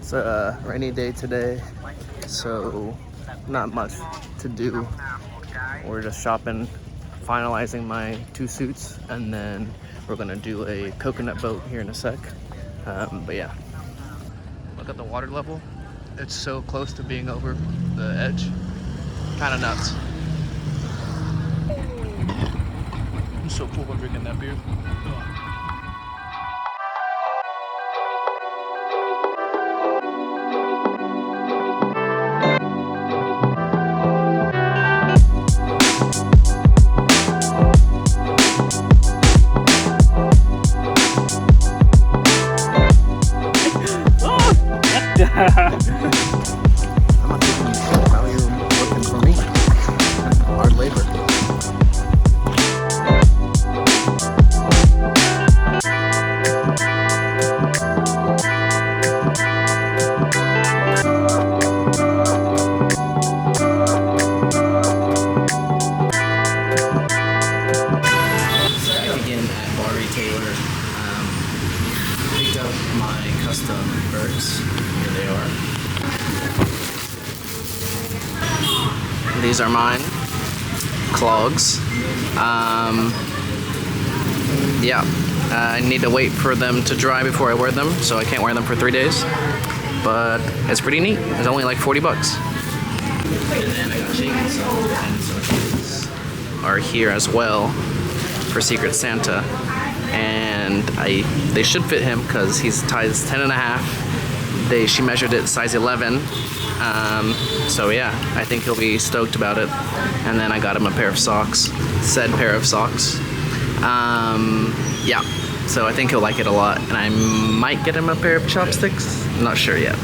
It's a rainy day today, so not much to do. We're just shopping, finalizing my 2 suits, and then we're gonna do a coconut boat here in a sec. But yeah, look at the water level. It's so close to being over the edge. Kind of nuts. I'm so cool for drinking that beer. I'm not giving you shit while you're working for me. Hard labor. Again at Bar Retailer, picked up my custom birds. Here they are. These are mine. Clogs. Yeah, I need to wait for them to dry before I wear them, so I can't wear them for 3 days. But it's pretty neat. It's only like $40. And then I got chainsaws, and so are here as well for Secret Santa, and they should fit him because he's size 10 and a half. She measured it size 11. So yeah, I think he'll be stoked about it. And then I got him a pair of socks, said pair of socks. Yeah, so I think he'll like it a lot, and I might get him a pair of chopsticks. I'm not sure yet.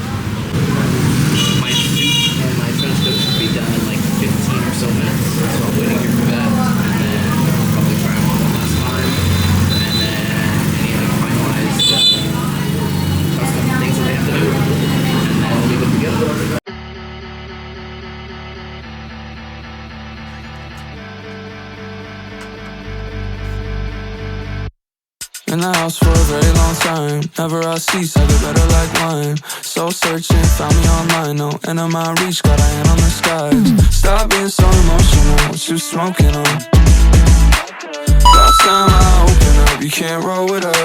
My suit and my trench coat should be done in like 15 or so minutes, so I'm waiting here for that, and then I'll probably try them on one last time, and then any like finalized custom things that they have to do, and then we'll be good to go. In the house for a very long time. Never I cease, I get better like wine. Soul searching, found me online. No end of my reach, got a hand on the skies. Stop being so emotional, what you smoking on? About time I open up, you can't roll with us.